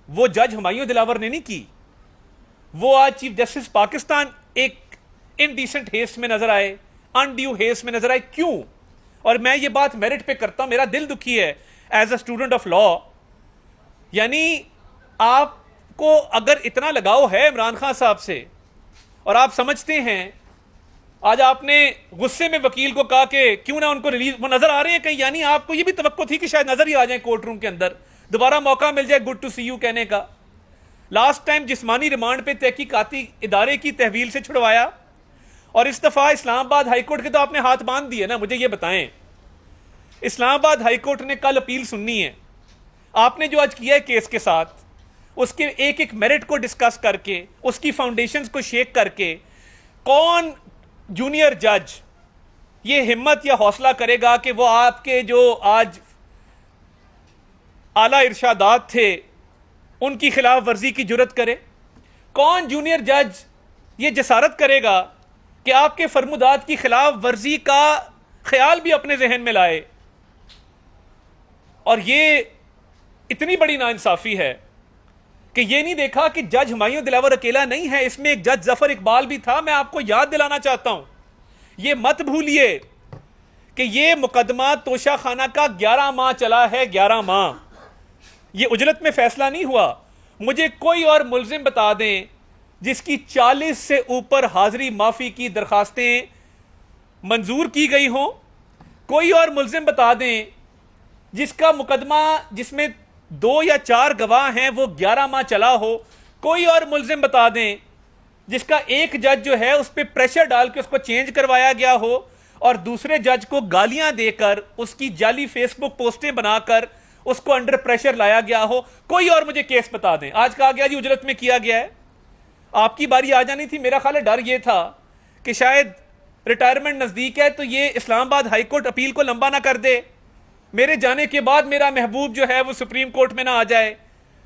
वो जज हुमायूं दिलावर ने नहीं की। वो आज चीफ जस्टिस पाकिस्तान एक इनडिसेंट हेस्ट में नजर आए, अनड्यू हेस्ट में नजर आए। क्यों? और मैं ये बात मेरिट पे करता हूं, मेरा दिल दुखी है as a student of law. यानी आपको अगर इतना लगाव है इमरान खान साहब से और आप समझते हैं, आज आपने गुस्से में वकील को कहा कि क्यों ना उनको रिलीज, वो नजर आ रहे हैं कहीं, यानी आपको ये भी तवक्को थी कि शायद नजर ही आ जाए कोर्ट रूम के अंदर, दोबारा मौका मिल जाए गुड टू सी यू कहने का। लास्ट टाइम जिस्मानी रिमांड पे तहकीकाती इदारे की तहवील से छुड़वाया, और इस दफा इस्लामाबाद हाईकोर्ट के तो आपने हाथ बांध दिए ना। मुझे ये बताएं, इस्लामाबाद हाईकोर्ट ने कल अपील सुननी है, आपने जो आज किया है केस के साथ, उसके एक एक मेरिट को डिस्कस करके, उसकी फाउंडेशंस को शेक करके, कौन जूनियर जज ये हिम्मत या हौसला करेगा कि वो आपके जो आज आला इरशादात थे उनकी खिलाफ वर्जी की जुर्रत करे? कौन जूनियर जज ये जसारत करेगा कि आपके फरमुदात की खिलाफ वर्जी का ख्याल भी अपने जहन में लाए? और ये इतनी बड़ी नाइंसाफी है कि ये नहीं देखा कि जज हुमायूं दिलावर अकेला नहीं है, इसमें एक जज जफर इकबाल भी था। मैं आपको याद दिलाना चाहता हूं, ये मत भूलिए कि ये मुकदमा तोशा खाना का 11 माह चला है। 11 माह ये उजलत में फैसला नहीं हुआ। मुझे कोई और मुल्जिम बता दें जिसकी 40 से ऊपर हाजिरी माफी की दरखास्तें मंजूर की गई हों। कोई और मुल्जिम बता दें जिसका मुकदमा जिसमें 2 या 4 गवाह हैं वो 11 माह चला हो। कोई और मुल्जिम बता दें जिसका एक जज जो है उस पर प्रेशर डाल के उसको चेंज करवाया गया हो और दूसरे जज को गालियां देकर उसकी जाली फेसबुक पोस्टें बनाकर उसको अंडर प्रेशर लाया गया हो। कोई और मुझे केस बता दें। आज कहा गया जी उजरत में किया गया है, आपकी बारी आ जानी थी। मेरा ख्याल है डर यह था कि शायद रिटायरमेंट नजदीक है तो ये इस्लामाबाद हाईकोर्ट अपील को लंबा ना कर दे, मेरे जाने के बाद मेरा महबूब जो है वो सुप्रीम कोर्ट में ना आ जाए।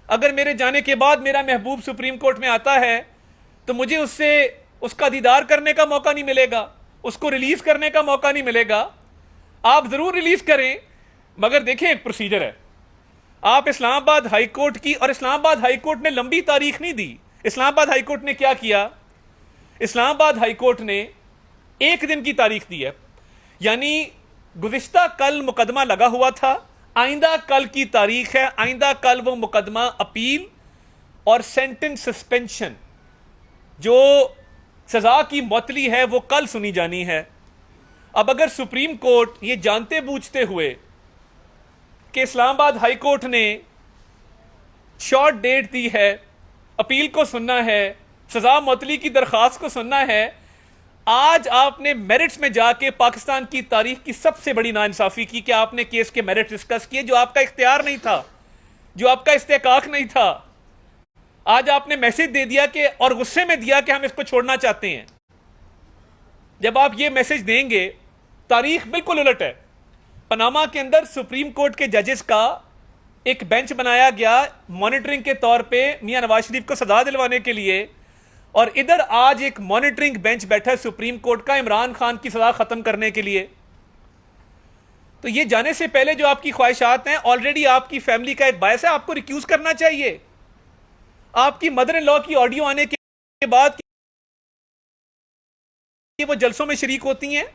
अगर मेरे जाने के बाद मेरा महबूब सुप्रीम कोर्ट में आता है तो मुझे उससे उसका दीदार करने का मौका नहीं मिलेगा, उसको रिलीज करने का मौका नहीं मिलेगा। आप जरूर रिलीज करें, मगर देखें एक प्रोसीजर है। आप इस्लामाबाद हाईकोर्ट की, और इस्लामाबाद हाईकोर्ट ने लंबी तारीख नहीं दी। इस्लामाबाद हाईकोर्ट ने क्या किया? इस्लामाबाद हाईकोर्ट ने 1 दिन की तारीख दी है, यानी गुज़िश्ता कल मुकदमा लगा हुआ था, आइंदा कल की तारीख है। आइंदा कल वो मुकदमा अपील और सेंटेंस सस्पेंशन जो सजा की मुअत्तली है वो कल सुनी जानी है। अब अगर सुप्रीम कोर्ट ये जानते बूझते हुए कि इस्लामाबाद हाई कोर्ट ने शॉर्ट डेट दी है, अपील को सुनना है, सजा मुअत्तली की दरखास्त को सुनना है, आज आपने मेरिट्स में जाके पाकिस्तान की तारीख की सबसे बड़ी नाइंसाफी की कि आपने केस के मेरिट डिस्कस किए जो आपका इख्तियार नहीं था, जो आपका इस्तेकाक नहीं था। आज आपने मैसेज दे दिया कि, और गुस्से में दिया कि हम इसको छोड़ना चाहते हैं। जब आप ये मैसेज देंगे, तारीख बिल्कुल उलट है। पनामा के अंदर सुप्रीम कोर्ट के जजेस का एक बेंच बनाया गया मॉनिटरिंग के तौर पे मियां नवाज शरीफ को सजा दिलवाने के लिए, और इधर आज एक मॉनिटरिंग बेंच बैठा है सुप्रीम कोर्ट का इमरान खान की सजा खत्म करने के लिए। तो ये जाने से पहले जो आपकी ख्वाहिशात हैं, ऑलरेडी आपकी फैमिली का एक बायस है, आपको रिक्यूज करना चाहिए। आपकी मदर इन लॉ की ऑडियो आने के बाद कि वो जलसों में शरीक होती हैं,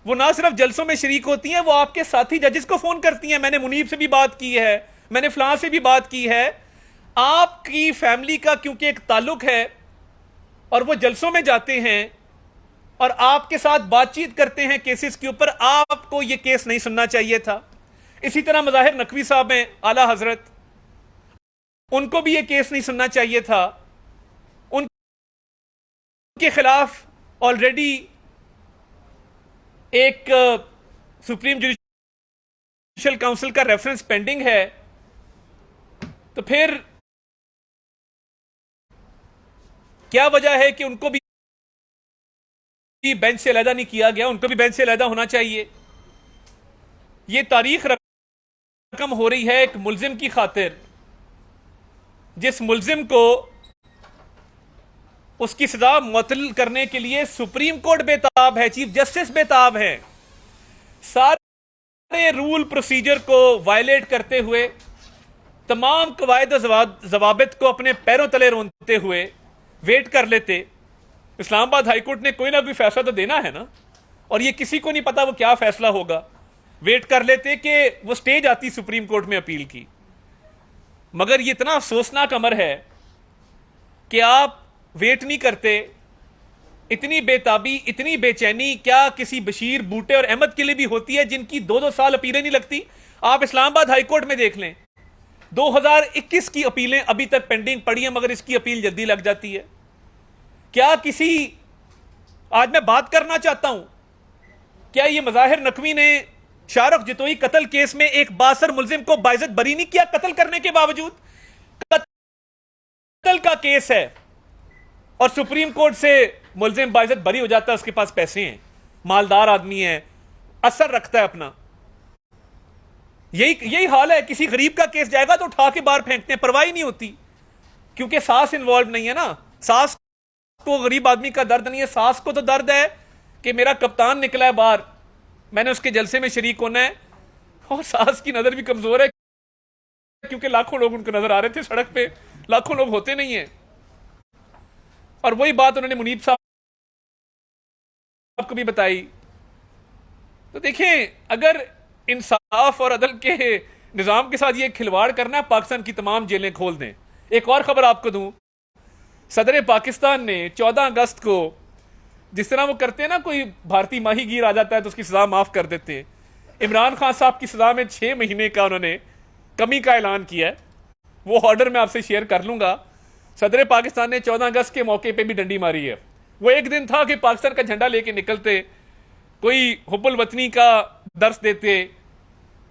वो ना सिर्फ जलसों में शरीक होती हैं, वो आपके साथी जजेस को फोन करती हैं, मैंने मुनीब से भी बात की है, मैंने फलां से भी बात की है। आपकी फैमिली का क्योंकि एक ताल्लुक है और वो जलसों में जाते हैं और आपके साथ बातचीत करते हैं केसेस के ऊपर, आपको ये केस नहीं सुनना चाहिए था। इसी तरह मज़ाहिर नकवी साहब हैं, आला हजरत, उनको भी ये केस नहीं सुनना चाहिए था। उनके खिलाफ ऑलरेडी एक सुप्रीम जुडिशियल काउंसिल का रेफरेंस पेंडिंग है। तो फिर क्या वजह है कि उनको भी बेंच से अलहदा नहीं किया गया? उनको भी बेंच से अलहदा होना चाहिए। यह तारीख रकम हो रही है एक मुल्जिम की खातिर, जिस मुल्जिम को उसकी सजा मुअत्तल करने के लिए सुप्रीम कोर्ट बेताब है, चीफ जस्टिस बेताब है। सारे रूल प्रोसीजर को वायलेट करते हुए तमाम कवायद जवाबित को अपने पैरों तले रोनते हुए वेट कर लेते। इस्लामाबाद हाईकोर्ट ने कोई ना कोई फैसला तो देना है ना, और ये किसी को नहीं पता वो क्या फैसला होगा। वेट कर लेते कि वो स्टेज आती सुप्रीम कोर्ट में अपील की। मगर ये इतना अफसोसनाक अमर है कि आप वेट नहीं करते। इतनी बेताबी, इतनी बेचैनी क्या किसी बशीर, बूटे और अहमद के लिए भी होती है, जिनकी 2-2 साल अपीलें नहीं लगती? आप इस्लामाबाद हाईकोर्ट में देख लें, 2021 की अपीलें अभी तक पेंडिंग पड़ी हैं, मगर इसकी अपील जल्दी लग जाती है। क्या किसी, आज मैं बात करना चाहता हूं, क्या ये मज़ाहिर नकवी ने शाहरुख जितोई कत्ल केस में एक बासर मुलजिम को बाइज्जत बरी नहीं किया कत्ल करने के बावजूद? कत्ल का केस है और सुप्रीम कोर्ट से मुलजिम बाइज्जत बरी हो जाता है। उसके पास पैसे हैं, मालदार आदमी है, असर रखता है अपना। यही हाल है। किसी गरीब का केस जाएगा तो उठा के बाहर फेंकते हैं, परवाही नहीं होती, क्योंकि सास इन्वॉल्व नहीं है ना। सास को गरीब आदमी का दर्द नहीं है, सास को तो दर्द है कि मेरा कप्तान निकला है बाहर, मैंने उसके जलसे में शरीक होना है। और सास की नजर भी कमजोर है, क्योंकि लाखों लोग उनको नजर आ रहे थे सड़क पे, लाखों लोग होते नहीं है। और वही बात उन्होंने मुनीब साहब को भी बताई। तो देखें, अगर इंसाफ और अदल के निजाम के साथ ये खिलवाड़ करना है, पाकिस्तान की तमाम जेलें खोल दें। एक और खबर आपको दूं, सदर पाकिस्तान ने 14 अगस्त को, जिस तरह वो करते हैं ना, कोई भारतीय माहीगीर आ जाता है तो उसकी सजा माफ कर देते हैं, इमरान खान साहब की सजा में 6 महीने का उन्होंने कमी का ऐलान किया है। वो ऑर्डर मैं आपसे शेयर कर लूंगा। सदर पाकिस्तान ने 14 अगस्त के मौके पे भी डंडी मारी है। वो एक दिन था कि पाकिस्तान का झंडा लेके निकलते, कोई हुब्बुल वतनी का दर्स देते,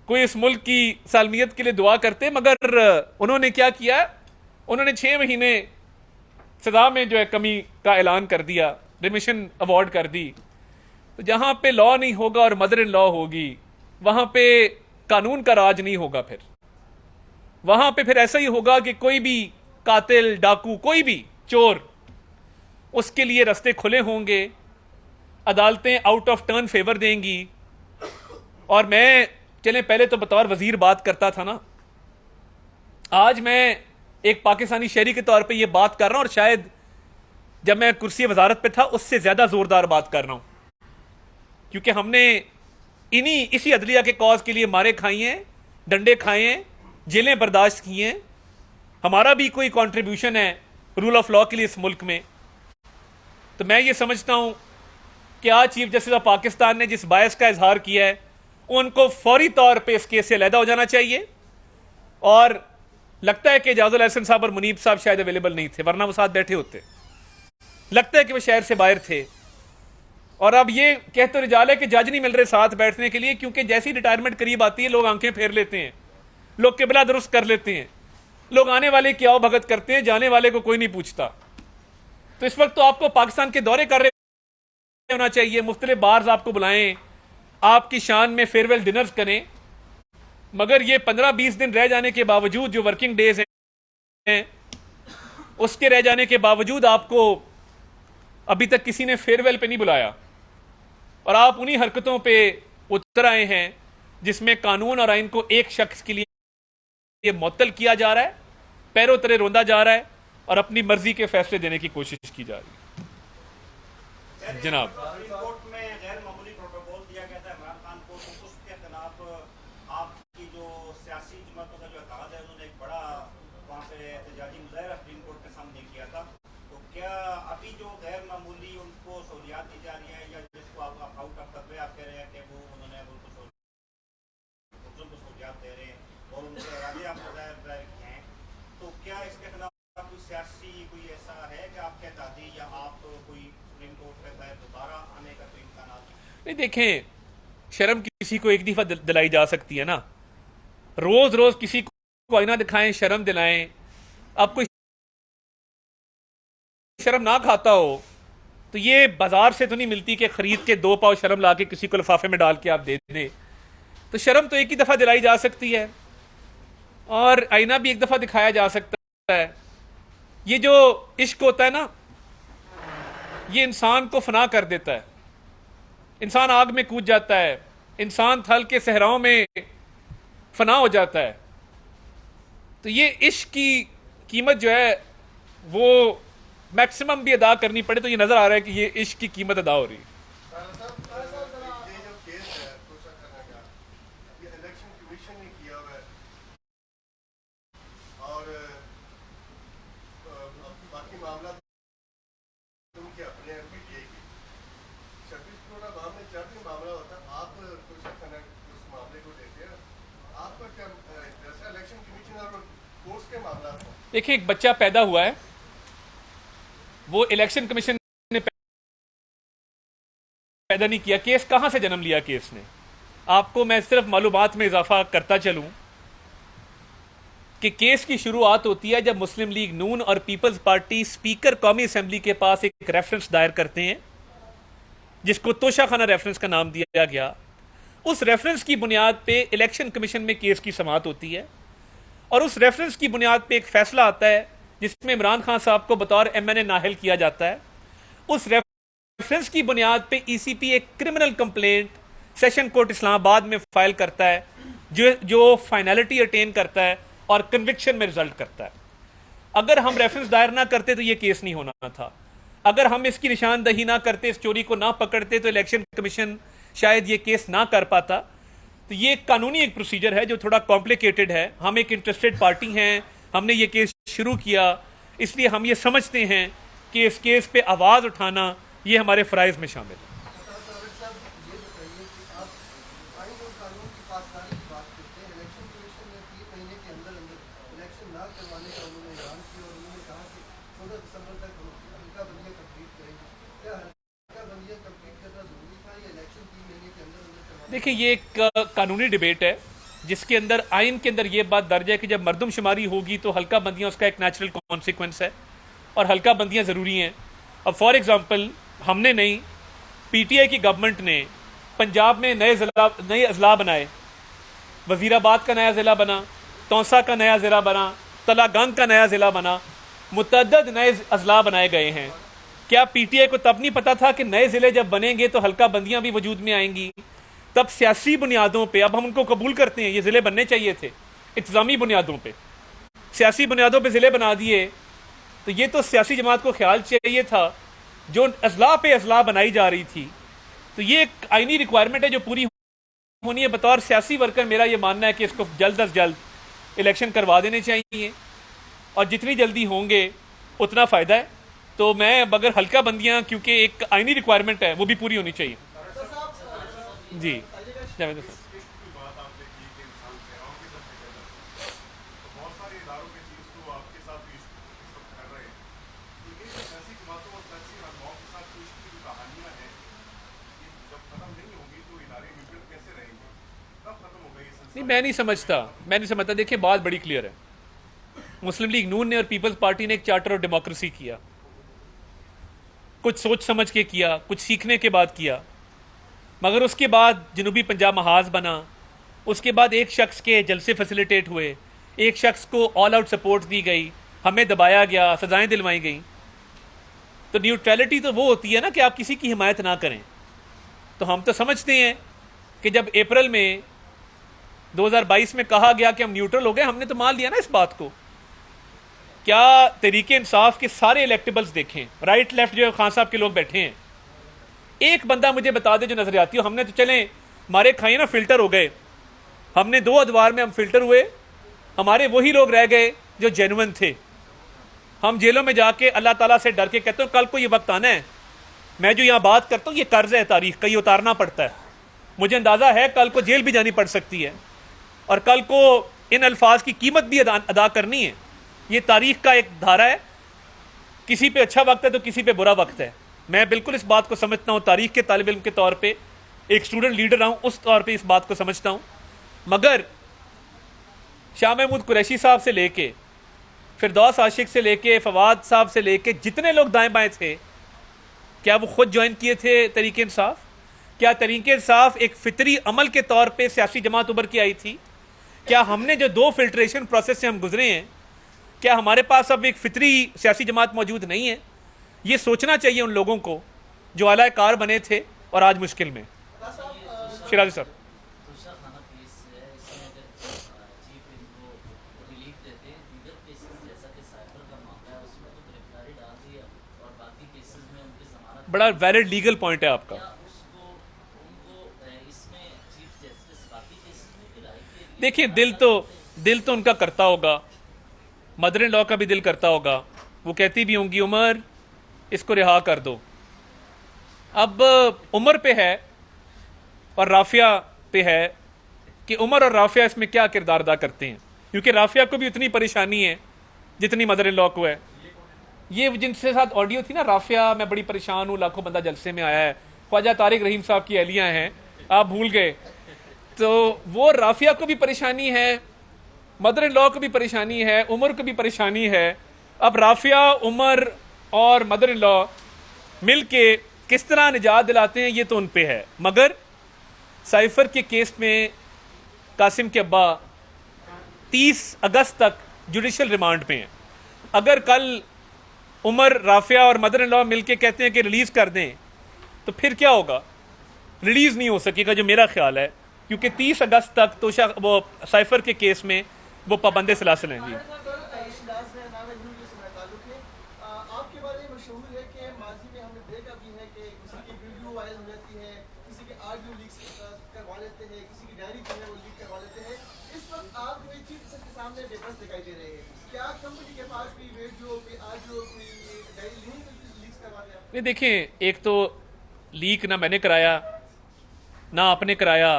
कोई इस मुल्क की सालमियत के लिए दुआ करते, मगर उन्होंने क्या किया, उन्होंने 6 महीने सजा में जो है कमी का ऐलान कर दिया, रिमिशन अवॉर्ड कर दी। तो जहां पे लॉ नहीं होगा और मदर इन लॉ होगी, वहां पे कानून का राज नहीं होगा। फिर वहां पे फिर ऐसा ही होगा कि कोई भी कातिल, डाकू, कोई भी चोर, उसके लिए रास्ते खुले होंगे, अदालतें आउट ऑफ टर्न फेवर देंगी। और मैं, चलें पहले तो बतौर वजीर बात करता था ना, आज मैं एक पाकिस्तानी शहरी के तौर पे ये बात कर रहा हूं, और शायद जब मैं कुर्सी वजारत पे था उससे ज्यादा जोरदार बात कर रहा हूं, क्योंकि हमने इसी अदलिया के कॉज के लिए मारे खाई हैं, डंडे खाए हैं, जेलें बर्दाश्त की हैं। हमारा भी कोई कंट्रीब्यूशन है रूल ऑफ लॉ के लिए इस मुल्क में। तो मैं ये समझता हूं कि आज चीफ जस्टिस ऑफ पाकिस्तान ने जिस बायस का इजहार किया है, उनको फौरी तौर पे इस केस से अलहदा हो जाना चाहिए। और लगता है कि एजाजुल एहसन साहब और मुनीब साहब शायद अवेलेबल नहीं थे, वरना वो साथ बैठे होते। लगता है कि वो शहर से बाहर थे। और अब ये कहते रिजाल है कि जज नहीं मिल रहे साथ बैठने के लिए, क्योंकि जैसी रिटायरमेंट करीब आती है लोग आंखें फेर लेते हैं, लोग किबला दुरुस्त कर लेते हैं, लोग आने वाले की आओ भगत करते हैं, जाने वाले को कोई नहीं पूछता। तो इस वक्त तो आपको पाकिस्तान के दौरे कर रहे होना चाहिए, मुख्तलिफ बार्स आपको बुलाएं, आपकी शान में फेयरवेल डिनर्स करें। मगर ये 15-20 दिन रह जाने के बावजूद, जो वर्किंग डेज हैं उसके रह जाने के बावजूद, आपको अभी तक किसी ने फेयरवेल पे नहीं बुलाया। और आप उन्हीं हरकतों पे उतर आए हैं जिसमें कानून और आइन को एक शख्स के लिए मुअत्तल किया जा रहा है, पैरों तले रोंदा जा रहा है, और अपनी मर्जी के फैसले देने की कोशिश की जा रही है। जनाब, नहीं देखें, शर्म किसी को एक दफा दिलाई जा सकती है ना, रोज रोज किसी को आईना दिखाएं, शर्म दिलाएं। अब कोई शर्म ना खाता हो तो ये बाजार से तो नहीं मिलती कि खरीद के 2 पाव शर्म लाके किसी को लिफाफे में डाल के आप दे दें। तो शर्म तो एक ही दफा दिलाई जा सकती है, और आईना भी एक दफा दिखाया जा सकता है। ये जो इश्क होता है ना, ये इंसान को फना कर देता है, इंसान आग में कूद जाता है, इंसान थल के सहराओं में फना हो जाता है। तो ये इश्क की कीमत जो है वो मैक्सिमम भी अदा करनी पड़े तो ये नजर आ रहा है कि ये इश्क की कीमत अदा हो रही है। ये जो केस है तोशा खाना का, ये इलेक्शन कमीशन ने किया हुआ है और बाकी मामला उनके अपने एमपीटीआई की 26 करोड़ आवाम में जब भी मामला होता है आप तोशा खाना उस मामले को लेते हैं, आपका क्या जैसा इलेक्शन कमीशन और कोर्ट के मामला था। देखिए, एक बच्चा पैदा हुआ है, वो इलेक्शन कमीशन ने पैदा नहीं किया। केस कहां से जन्म लिया केस ने? आपको मैं सिर्फ मालूमात में इजाफा करता चलूं कि केस की शुरुआत होती है जब मुस्लिम लीग नून और पीपल्स पार्टी स्पीकर कौमी असेंबली के पास एक रेफरेंस दायर करते हैं जिसको तोशाखाना रेफरेंस का नाम दिया गया। उस रेफरेंस की बुनियाद पे इलेक्शन कमीशन में केस की समाअत होती है और उस रेफरेंस की बुनियाद पे एक फैसला आता है जिसमें इमरान खान साहब को बतौर एमएनए नाअहल किया जाता है। उस रेफरेंस की बुनियाद पे ईसीपी एक criminal complaint session court Islamabad में फाइल करता है जो फाइनलिटी अटेन करता है और कन्विक्शन में रिजल्ट करता है। अगर हम रेफरेंस दायर ना करते तो ये केस नहीं होना था। अगर हम इसकी निशानदही ना करते, इस चोरी को ना पकड़ते, तो इलेक्शन कमीशन शायद ये केस ना कर पाता। तो ये कानूनी एक प्रोसीजर है जो थोड़ा कॉम्प्लिकेटेड है। हम एक इंटरेस्टेड पार्टी हैं, हमने ये केस शुरू किया, इसलिए हम ये समझते हैं कि इस केस पे आवाज़ उठाना ये हमारे फ़राइज़ में शामिल है। देखिए, ये एक कानूनी डिबेट है जिसके अंदर आइन के अंदर ये बात दर्ज है कि जब मरदमशुमारी होगी तो हल्का बंदियाँ उसका एक नेचुरल कॉन्सिक्वेंस है और हल्का बंदियाँ ज़रूरी हैं। अब फॉर एग्जांपल हमने नहीं, पीटीआई की गवर्नमेंट ने पंजाब में नए अजला बनाए। वजीराबाद का नया ज़िला बना, तौसा का नया ज़िला बना, तलागंग का नया ज़िला बना, मुतअद्दिद नए अजला बनाए गए हैं। क्या पीटीआई को तब नहीं पता था कि नए ज़िले जब बनेंगे तो हल्का बंदियाँ भी वजूद में आएंगी? तब सियासी बुनियादों पे, अब हम उनको कबूल करते हैं, ये ज़िले बनने चाहिए थे इंतज़ामी बुनियादों पे, सियासी बुनियादों पे ज़िले बना दिए। तो ये तो सियासी जमात को ख्याल चाहिए था जो अजला पे अजला बनाई जा रही थी। तो ये एक आइनी रिक्वायरमेंट है जो पूरी होनी है। बतौर सियासी वर्कर मेरा ये मानना है कि इसको जल्द अज जल्द इलेक्शन करवा देने चाहिए और जितनी जल्दी होंगे उतना फ़ायदा है। तो मैं अगर हल्का बंदियाँ, क्योंकि एक आइनी रिक्वायरमेंट है, वो भी पूरी होनी चाहिए। जी जावेद साहब, नहीं मैं नहीं समझता। देखिए, बात बड़ी क्लियर है। मुस्लिम लीग नून ने और पीपल्स पार्टी ने एक चार्टर ऑफ डेमोक्रेसी किया, कुछ सोच समझ के किया, कुछ सीखने के बाद किया, मगर उसके बाद जनूबी पंजाब महाज बना। उसके बाद एक शख्स के जलसे फैसिलिटेट हुए, एक शख्स को ऑल आउट सपोर्ट दी गई, हमें दबाया गया, सजाएं दिलवाई गई। तो न्यूट्रलिटी तो वो होती है ना कि आप किसी की हिमायत ना करें। तो हम तो समझते हैं कि जब अप्रैल में 2022 में कहा गया कि हम न्यूट्रल हो गए, हमने तो मान लिया ना इस बात को। क्या तरीके इंसाफ के सारे इलेक्टेबल्स देखें, राइट लेफ्ट जो खान साहब के लोग बैठे हैं, एक बंदा मुझे बता दे जो नजरियाती हो। हमने तो चले मारे खाए ना, फिल्टर हो गए। हमने 2 अदवार में हम फिल्टर हुए, हमारे वही लोग रह गए जो जेन्युइन थे। हम जेलों में जाके अल्लाह ताला से डर के कहते हो कल को ये वक्त आना है, मैं जो यहाँ बात करता हूँ ये कर्ज है तारीख का, ये उतारना पड़ता है। मुझे अंदाजा है कल को जेल भी जानी पड़ सकती है और कल को इन अल्फाज की कीमत भी अदा करनी है। ये तारीख का एक धारा है, किसी पे अच्छा वक्त है तो किसी पे बुरा वक्त है। मैं बिल्कुल इस बात को समझता हूँ, तारीख के तालिब इल्म के तौर पे, एक स्टूडेंट लीडर रहा हूँ उस तौर पे इस बात को समझता हूँ। मगर शाह महमूद कुरैशी साहब से लेके फिरदौस आशिक से लेके फवाद साहब से लेके जितने लोग दाएं बाएं थे, क्या वो खुद ज्वाइन किए थे तरीके इंसाफ? क्या तरीके इंसाफ एक फितरी अमल के तौर पे सियासी जमात उभर के आई थी? क्या हमने जो 2 फिल्ट्रेशन प्रोसेस से हम गुजरे हैं, क्या हमारे पास अब एक फितरी सियासी जमात मौजूद नहीं है? ये सोचना चाहिए उन लोगों को जो आला कार बने थे और आज मुश्किल में। शिराजी साहब, लिए और बाकी केसेस में उनकी जमानत, बड़ा वैलिड लीगल पॉइंट है आपका। क्या उसको उनको इसमें चीफ जस्टिस बाकी केसेस में भी राय के लिए देखिए, दिल तो उनका करता होगा, मदर इन लॉ का भी दिल करता होगा, वो कहती भी होंगी उमर इसको रिहा कर दो। अब उमर पे है और राफिया पे है कि उमर और राफिया इसमें क्या किरदार अदा करते हैं, क्योंकि राफिया को भी उतनी परेशानी है जितनी मदर इन लॉ को है। ये जिनसे साथ ऑडियो थी ना, राफिया मैं बड़ी परेशान हूँ, लाखों बंदा जलसे में आया है, ख्वाजा तारिक रहीम साहब की अहलियाँ हैं, आप भूल गए। तो वो राफिया को भी परेशानी है, मदर इन लॉ को भी परेशानी है, उमर को भी परेशानी है। अब राफिया, उमर और मदर इन लॉ मिल के किस तरह निजात दिलाते हैं ये तो उन पे है। मगर साइफर के केस में कासिम के अब्बा 30 अगस्त तक जुडिशल रिमांड पे हैं। अगर कल उमर, राफिया और मदर इन लॉ मिलके कहते हैं कि रिलीज कर दें तो फिर क्या होगा? रिलीज नहीं हो सकेगा, जो मेरा ख्याल है, क्योंकि 30 अगस्त तक तो वो साइफर के केस में वो पाबंदे सलासिल हैं। जी, आपके बारे में मशहूर है कि माजी में हमने देखा भी है कि किसी की वीडियो वायरल हो जाती है, किसी के ऑडियो लीक्स करवा लेते हैं, किसी की डायरी जो है वो लीक करवा लेते हैं। इस वक्त आप कोई चीज के सामने बेबस दिखाई दे रहे हैं, क्या कंपनी के पास भी वीडियो ऑडियो कोई डायरी लीक्स करवा दिया? नहीं, देखिए, एक तो लीक ना मैंने कराया ना आपने कराया,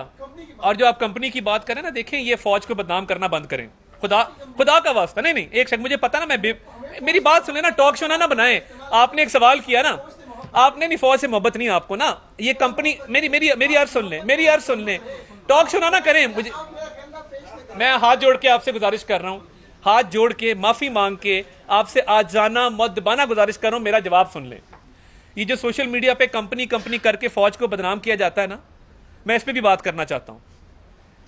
और जो आप कंपनी की बात करें ना, देखें ये फौज को बदनाम करना बंद करें, खुदा का वास्ता। नहीं, एक सेकंड, मुझे पता ना, मेरी बात सुन लेना, टॉक शो ना बनाए। आपने एक सवाल किया ना, आपने नहीं, फौज से मोहब्बत नहीं आपको ना, ये कंपनी, मेरी अर्ज सुन लें, टॉक शो ना करें। मुझे, मैं हाथ जोड़ के आपसे गुजारिश कर रहा हूं, हाथ जोड़ के माफी मांग के आपसे आजाना मुअद्दबाना गुजारिश कर रहा हूं, मेरा जवाब सुन लें। ये जो सोशल मीडिया पे कंपनी करके फौज को बदनाम किया जाता है ना, मैं इस पर भी बात करना चाहता हूं।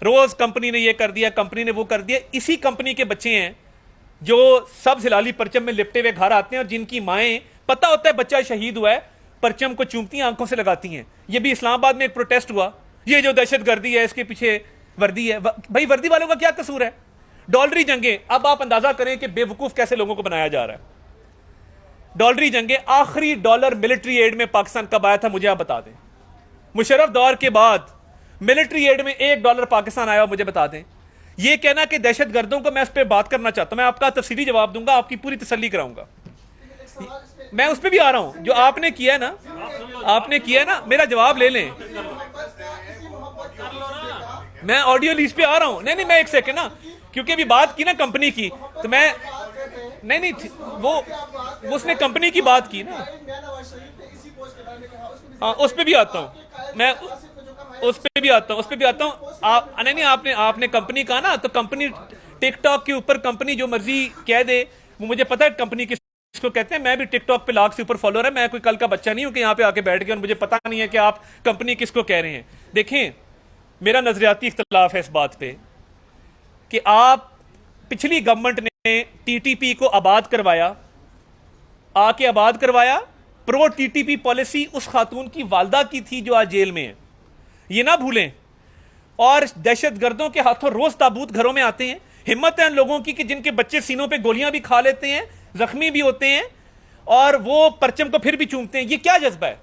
रोज कंपनी ने ये कर दिया, कंपनी ने वो कर दिया। इसी कंपनी के बच्चे हैं जो सब हिलाली परचम में लिपटे हुए घर आते हैं और जिनकी माएं, पता होता है बच्चा शहीद हुआ है, परचम को चूमती हैं, आंखों से लगाती हैं। ये भी इस्लामाबाद में एक प्रोटेस्ट हुआ, ये जो दहशतगर्दी है इसके पीछे वर्दी है। भाई, वर्दी वालों का क्या कसूर है? डॉलरी जंगें, अब आप अंदाजा करें कि बेवकूफ कैसे लोगों को बनाया जा रहा है। डॉलरी जंगें, आखिरी डॉलर मिलिट्री एड में पाकिस्तान कब आया था, मुझे आप बता दें। मुशर्रफ दौर के बाद मिलिट्री एड में $1 पाकिस्तान आया, मुझे बता दें। ये कहना कि दहशतगर्दों को, मैं उस पर बात करना चाहता हूं, मैं आपका तफसीली जवाब दूंगा, आपकी पूरी तसल्ली कराऊंगा। मैं उस पर भी आ रहा हूं, जो आपने किया ना, मेरा जवाब ले लें। मैं ऑडियो लीज पे आ रहा हूं। नहीं, मैं एक सेकंड ना, क्योंकि अभी बात की ना कंपनी की, तो मैं नहीं, वो उसने कंपनी की बात की ना। हाँ, उस पर भी आता हूं मैं, उस पे भी आता हूं। आप नहीं, आपने कंपनी कहा ना, तो कंपनी टिकटॉक के ऊपर कंपनी जो मर्जी कह दे, वो मुझे पता है कंपनी किसको कहते हैं। मैं भी टिकटॉक पे लाख से ऊपर फॉलोअर है, मैं कोई कल का बच्चा नहीं हूं कि यहाँ पे आके बैठ गया और मुझे पता नहीं है कि आप कंपनी किसको कह रहे हैं। देखें, मेरा नजरियाती इख्तलाफ है इस बात पे कि आप, पिछली गवर्नमेंट ने टीटीपी को आबाद करवाया, प्रो टीटीपी पॉलिसी उस खातून की वालदा की थी जो आज जेल में है, ये ना भूलें। और दहशतगर्दों के हाथों रोज ताबूत घरों में आते हैं। हिम्मत है उन लोगों की कि जिनके बच्चे सीनों पे गोलियां भी खा लेते हैं, जख्मी भी होते हैं, और वो परचम को फिर भी चूमते हैं। ये क्या जज्बा है?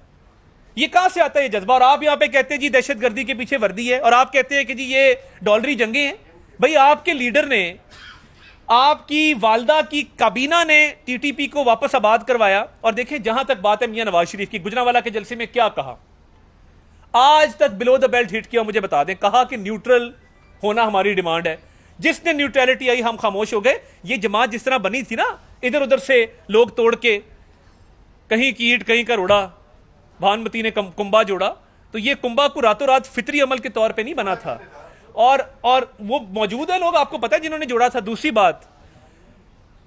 ये कहां से आता है ये जज्बा? और आप यहां पे कहते हैं जी दहशतगर्दी के पीछे वर्दी है, और आप कहते हैं कि जी ये डॉलरी जंगे हैं। भाई, आपके लीडर ने, आपकी वालदा की काबीना ने टीटीपी को वापस आबाद करवाया। और देखें, जहां तक बात है मियां नवाज शरीफ की, गुजरांवाला के जलसे में क्या कहा, आज तक बिलो द बेल्ट हिट किया, मुझे बता दें। कहा कि न्यूट्रल होना हमारी डिमांड है। जिसने न्यूट्रलिटी आई, हम खामोश हो गए। ये जमात जिस तरह बनी थी ना, इधर उधर से लोग तोड़ के, कहीं की ईंट कहीं का रोड़ा, भानुमती ने कुंभा जोड़ा, तो ये कुंभा को रातों रात फितरी अमल के तौर पे नहीं बना था। और वो मौजूद है लोग, आपको पता है, जिन्होंने जोड़ा था। दूसरी बात,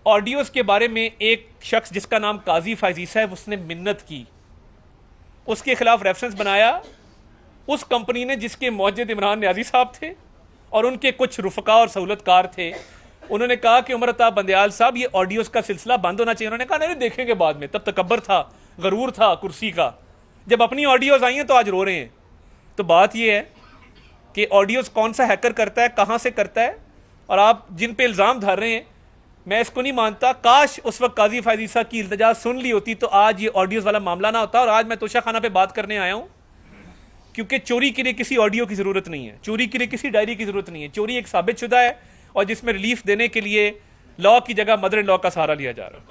ऑडियोज के बारे में एक शख्स जिसका नाम काजी फाजीसा है, उसने मिन्नत की, उसके खिलाफ रेफरेंस बनाया उस कंपनी ने जिसके मौजूद इमरान न्याजी साहब थे और उनके कुछ रुफका और सहूलतकार थे। उन्होंने कहा कि उमर अताब बंदयाल साहब, ये ऑडियोज का सिलसिला बंद होना चाहिए। उन्होंने कहा नहीं, देखेंगे बाद में। तब तकब्बर था, गरूर था कुर्सी का। जब अपनी ऑडियोज आई हैं तो आज रो रहे हैं। तो बात यह है कि ऑडियोज कौन सा हैकर करता है, कहां से करता है, और आप जिन पे इल्जाम धर रहे हैं मैं इसको नहीं मानता। काश उस वक्त काजी फायजीसा की इल्तिजा सुन ली होती तो आज ये ऑडियोज वाला मामला ना होता। और आज मैं तोशा खाना पे बात करने आया हूं क्योंकि चोरी के लिए किसी ऑडियो की जरूरत नहीं है, चोरी के लिए किसी डायरी की जरूरत नहीं है। चोरी एक साबित शुदा है और जिसमें रिलीफ देने के लिए लॉ की जगह मदर इन लॉ का सहारा लिया जा रहा है।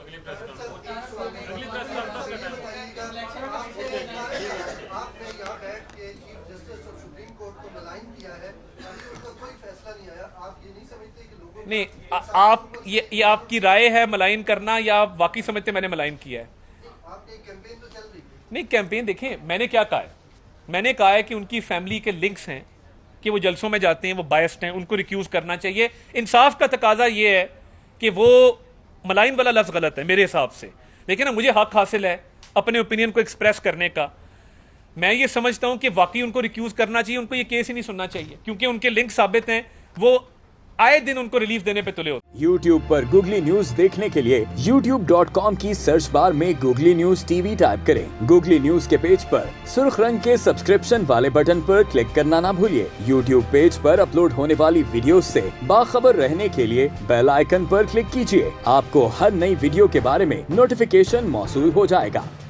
आपने यहाँ बैठ के chief justice of supreme court को मलाइन किया है, अभी उनका कोई फैसला नहीं आया। आप ये नहीं समझते कि लोगों नहीं, आप ये आपकी राय है मलाइन करना, या आप वाकई समझते मैंने मलाइन किया है? आपकी कैंपेन तो चल रही है। नहीं, कैंपेन देखें, मैंने क्या कहा है? मैंने कहा है कि उनकी फैमिली के लिंक्स हैं, कि वो जलसों में जाते हैं, वो बायस्ड हैं, उनको रिक्यूज करना चाहिए। इंसाफ का तकाजा ये है कि वो मलाइन वाला लफ्ज गलत है मेरे हिसाब से, लेकिन ना मुझे हक हासिल है अपने ओपिनियन को एक्सप्रेस करने का। मैं ये समझता हूं कि वाकई उनको रिक्यूज करना चाहिए, उनको ये केस ही नहीं सुनना चाहिए क्योंकि उनके लिंक साबित हैं। वो आए दिन उनको रिलीफ देने पे तुले होते। YouTube पर गूगली न्यूज देखने के लिए youtube.com की सर्च बार में गूगली न्यूज टीवी टाइप करें। गूगली न्यूज के पेज पर सुर्ख रंग के सब्सक्रिप्शन वाले बटन पर क्लिक करना ना भूलिए। YouTube पेज पर अपलोड होने वाली वीडियो से बाखबर रहने के लिए बेल आइकन पर क्लिक कीजिए। आपको हर नई वीडियो के बारे में नोटिफिकेशन मौसूल हो जाएगा।